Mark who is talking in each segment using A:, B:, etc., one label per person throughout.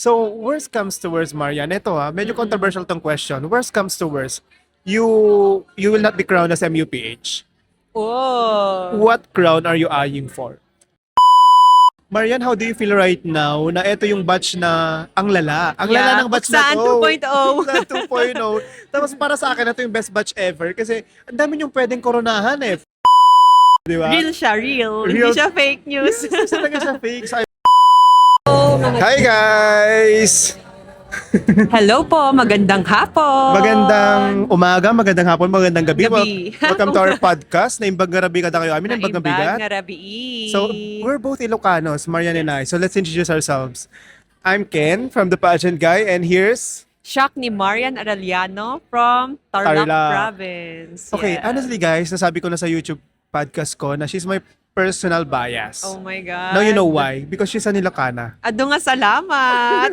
A: So, worst comes to worst, Marian. Ito medyo controversial tong question. Worst comes to worst, you you will not be crowned as MUPH.
B: Oh.
A: What crown are you eyeing for? Marian, how do you feel right now na ito yung batch na ang lala? Ang lala ng batch na
B: Saan
A: to.
B: 2.0?
A: Sa 2.0. Tapos para sa akin, ito yung best batch ever kasi ang dami yung pwedeng koronahan eh. Di ba?
B: Real siya, real.
A: Real.
B: Hindi siya fake news.
A: Yes, talaga siya fake. So,
B: Oh, mga-
A: hi guys!
B: Hello po, magandang hapon.
A: Magandang umaga, magandang hapon, magandang gabi.
B: Gabi.
A: Welcome to our podcast na Imbag Garabi Kada Kayo Amin, Imbag Bigat.
B: Ngarabi.
A: So, we're both Ilocanos, Marian and I. So, let's introduce ourselves. I'm Ken from The Pageant Guy, and here's...
B: Shock ni Marian Arellano from Tarlac
A: Tarlac.
B: Province.
A: Okay,
B: Yeah.
A: honestly guys, nasabi ko na sa YouTube podcast ko na she's my personal bias.
B: Oh my God.
A: Now you know why? Because she's an Ilocana.
B: Ado nga salamat.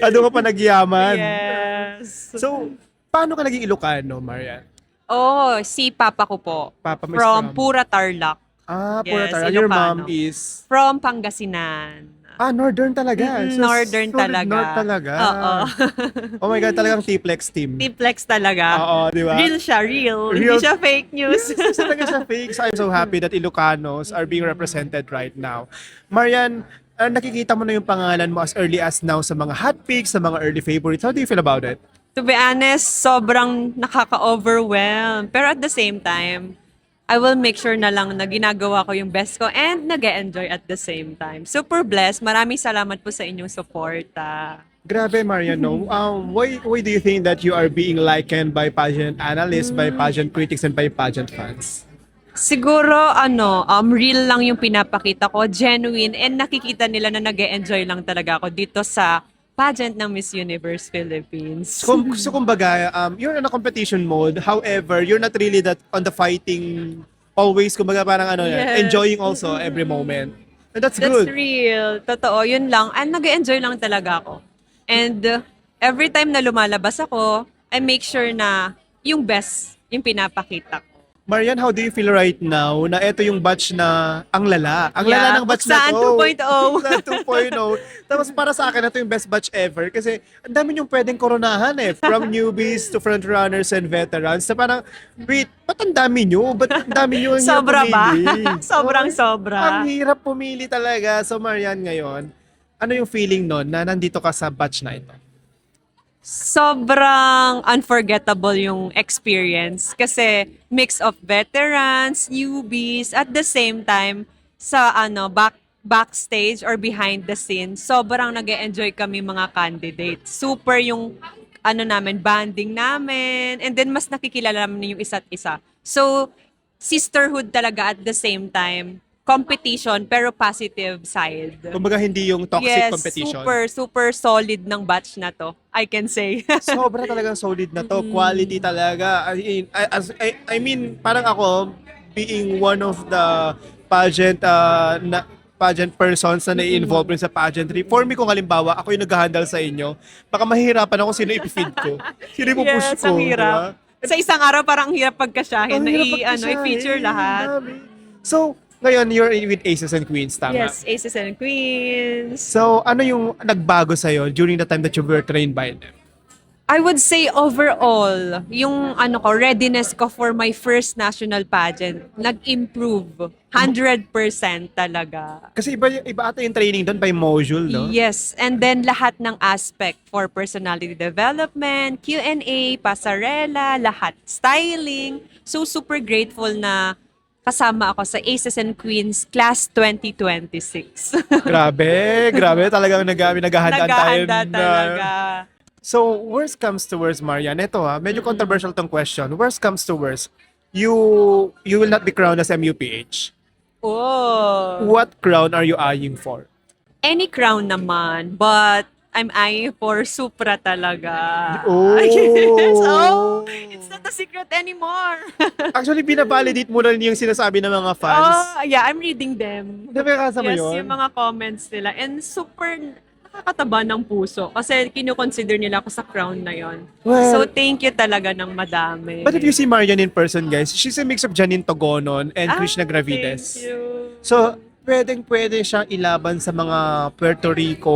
A: Ano ka pa nagyaman?
B: Yes.
A: So, paano ka naging Ilocano, Marian?
B: Oh, si Papa ko po.
A: Papa mo is
B: From Pura Tarlac.
A: Pura
B: Yes,
A: Tara. Your
B: Ilocano.
A: mom is...
B: From Pangasinan.
A: Northern talaga. So,
B: Northern
A: solid
B: talaga.
A: North talaga.
B: Oo.
A: Oh my God, talagang T-Plex team.
B: T-Flex talaga.
A: Oo, di ba?
B: Real siya, real.
A: Real.
B: Hindi siya fake news.
A: Yes, talaga siya fake. So I'm so happy that Ilocanos are being represented right now. Marian, nakikita mo na yung pangalan mo as early as now sa mga hot picks, sa mga early favorites. How do you feel about it?
B: To be honest, sobrang nakaka-overwhelm. Pero at the same time, I will make sure na lang na ginagawa ko yung best ko and nag-enjoy at the same time. Super blessed. Maraming salamat po sa inyong support.
A: Grabe, Marian, no? Why do you think that you are being likened by pageant analysts, by pageant critics, and by pageant fans?
B: Siguro, real lang yung pinapakita ko, genuine, and nakikita nila na nag-enjoy lang talaga ako dito sa pageant ng Miss Universe Philippines.
A: So kumbaga, you're in a competition mode. However, you're not really that on the fighting always. Kumbaga parang
B: Yes.
A: enjoying also every moment. And that's
B: That's
A: good.
B: real. Totoo, yun lang. And nag-enjoy lang talaga ako. And every time na lumalabas ako, I make sure na yung best yung pinapakita ko.
A: Marian, how do you feel right now na ito yung batch na ang lala? Ang lala ng batch na
B: Saan
A: to.
B: 2.0?
A: Sa 2.0. Tapos para sa akin, ito yung best batch ever kasi ang dami yung pwedeng koronahan eh. From newbies to frontrunners and veterans. Na parang, wait, ba't ang dami nyo? Ba't ang dami nyo? Ang hirap
B: Sobra ba?
A: pumili?
B: Sobrang
A: Oh,
B: sobra.
A: Ang hirap pumili talaga. So Marian, ngayon, ano yung feeling nun na nandito ka sa batch na ito?
B: Sobrang unforgettable yung experience kasi mix of veterans, newbies, at the same time sa backstage or behind the scenes, sobrang nag-enjoy kami mga candidates. Super yung banding namin, and then mas nakikilala namin yung isa't isa. So, sisterhood talaga at the same time. Competition pero positive side.
A: Kumbaga hindi yung toxic
B: Yes,
A: competition.
B: super solid ng batch na to, I can say.
A: Sobra talagang solid na to. Quality talaga. I mean, parang ako, being one of the pageant persons na nai-involve rin sa pageantry. For me, kung halimbawa, ako yung nag-handle sa inyo, baka mahirapan ako sino ipifeed ko. Sino ipupush
B: Yes,
A: ko.
B: ang hirap. Sa isang araw, parang ang hirap pagkasyahin
A: Ang
B: na
A: hirap pagkasyahin.
B: i-feature lahat.
A: Dami. So, ngayon, you're with Aces and Queens, tama?
B: Yes, Aces and Queens.
A: So, ano yung nagbago sa'yo during the time that you were trained by them?
B: I would say overall, yung readiness ko for my first national pageant, nag-improve. 100% talaga.
A: Kasi iba ata yung training doon by module, no?
B: Yes, and then lahat ng aspect for personality development, Q&A, pasarela, lahat, styling. So super grateful na kasama ako sa Aces and Queens Class 2026.
A: Grabe. Talagang naghahandaan tayo.
B: Naghahanda talaga.
A: So, worst comes to worst, Marian. Ito medyo controversial tong question. Worst comes to worst, you will not be crowned as MUPH.
B: Oh.
A: What crown are you eyeing for?
B: Any crown naman, but I'm eyeing for Supra talaga.
A: Oh.
B: Yes. Oh, it's not a secret anymore.
A: Actually, binabalidate mo na rin yung sinasabi ng mga fans.
B: Oh, yeah, I'm reading them.
A: Nabikasa mo
B: Yes,
A: yun?
B: yung mga comments nila. And super nakakataba ng puso kasi kinukonsider nila ako sa crown na yon.
A: Well,
B: So, thank you talaga ng madami.
A: But if you see Marian in person, guys, she's a mix of Janine Togonon and Krishna Gravides.
B: Thank you.
A: So, pwede siyang ilaban sa mga Puerto Rico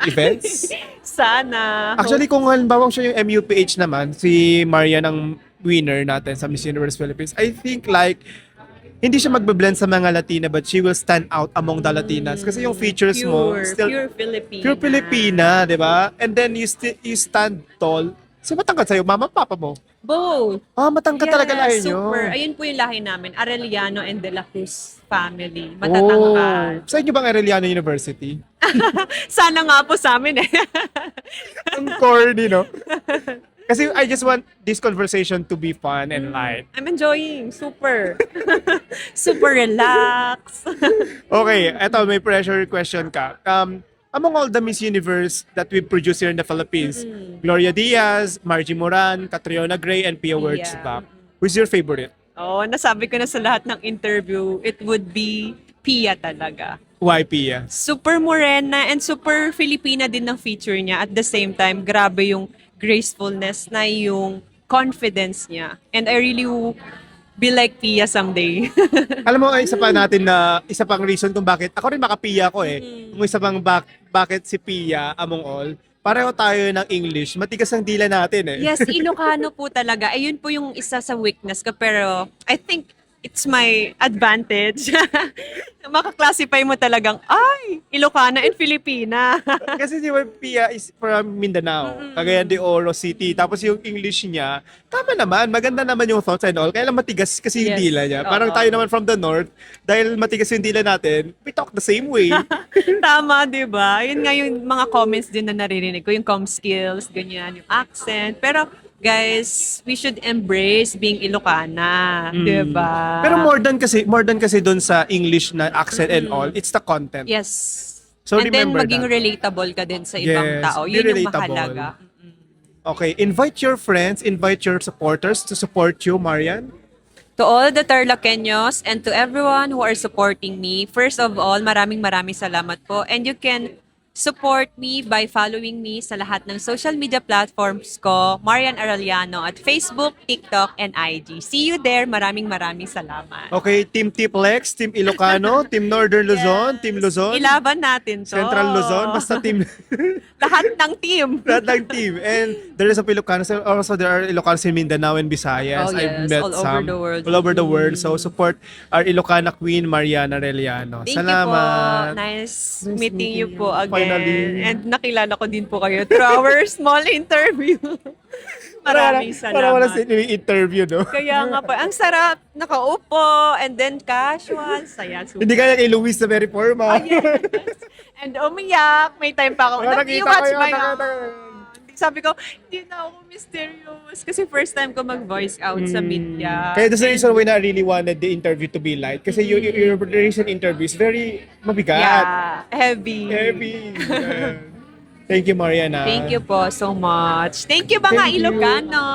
A: events.
B: Sana.
A: Actually, kung halimbawa siya yung MUPH naman, si Maria ng winner natin sa Miss Universe Philippines, I think like, hindi siya magbe-blend sa mga Latina but she will stand out among the Latinas. Kasi yung features mo, still
B: Pure Filipina.
A: pure Filipina, di ba? And then you stand tall. So matangkad sa'yo, mama, papa mo?
B: Both.
A: Matangkad talaga lahi nyo.
B: Super. Ayun po yung lahi namin. Arellano and De La Cruz family. Matatangkad.
A: Sa inyo bang Arellano University?
B: Sana nga po sa amin eh.
A: Ang corny, no? Kasi I just want this conversation to be fun and light.
B: I'm enjoying. Super. Super relax.
A: Okay, eto, may pressure question ka. Among all the Miss Universe that we produce here in the Philippines, Gloria Diaz, Margie Moran, Catriona Gray, and Pia Wurtzbach, who's your favorite?
B: Oh, nasabi ko na sa lahat ng interview, it would be Pia talaga.
A: Why Pia?
B: Super morena and super Filipina din ng feature niya. At the same time, grabe yung gracefulness na yung confidence niya. And I really be like Pia someday.
A: Alam mo, isa pang reason kung bakit, ako rin maka-Pia ko eh. Kung isa pang bakit si Pia among all, pareho tayo ng English, matigas ang dila natin eh.
B: Yes, Ilocano po talaga. Ayun po yung isa sa weakness ko. Pero I think it's my advantage. Makaklasify mo talagang, ay, Ilocana and Filipina.
A: Kasi si Pia is from Mindanao, Cagayan de Oro City. Tapos yung English niya, tama naman, maganda naman yung thoughts and all. Kaya lang matigas kasi yung
B: Yes.
A: dila niya. Parang
B: Oo.
A: tayo naman from the north, dahil matigas yung dila natin, we talk the same way.
B: Tama, di ba? Yun nga yung mga comments din na naririnig ko, yung com skills, ganyan, yung accent. Pero, guys, we should embrace being Ilocana, di ba?
A: Pero more than kasi doon sa English na accent and all, it's the content.
B: Yes.
A: So
B: And then,
A: remember
B: maging
A: that.
B: relatable ka din sa ibang
A: Yes,
B: tao.
A: be
B: Yun yung
A: relatable.
B: mahalaga.
A: Okay, invite your friends, invite your supporters to support you, Marian.
B: To all the Tarlakeños and to everyone who are supporting me, first of all, maraming salamat po. And you can support me by following me sa lahat ng social media platforms ko, Marian Arellano, at Facebook, TikTok, and IG. See you there. Maraming salamat.
A: Okay, Team Tiplex, Team Ilocano, Team Northern Luzon, Team Luzon,
B: Ilaban natin to.
A: Central Luzon, basta team,
B: Lahat ng team.
A: lahat ng team. And there is a Ilocanos, also there are Ilocanos in Mindanao and Visayas.
B: Oh,
A: I've
B: yes,
A: met
B: all over
A: some.
B: the world.
A: All over the world. So support our Ilocana Queen, Mariana Arellano.
B: Thank
A: Salamat.
B: you po. Nice meeting you po again.
A: Finally.
B: And nakilala ko din po kayo through our small interview. Maraming
A: Para wala
B: salamat.
A: interview, no?
B: Kaya nga po, ang sarap, nakaupo, and then casual, saya, super.
A: Hindi kaya kay Luis na very formal.
B: Yes. And umiyak, may time pa ako.
A: Nakita
B: You watch
A: ko yun,
B: my Sabi ko, hindi na ako mysterious. Kasi first time ko mag-voice out sa media.
A: Kaya that's the reason why I really wanted the interview to be light. Kasi your recent interview is very mabigat.
B: Yeah, heavy.
A: Heavy. Thank you, Mariana.
B: Thank you po so much. Thank you mga
A: Thank you.
B: Ilocano.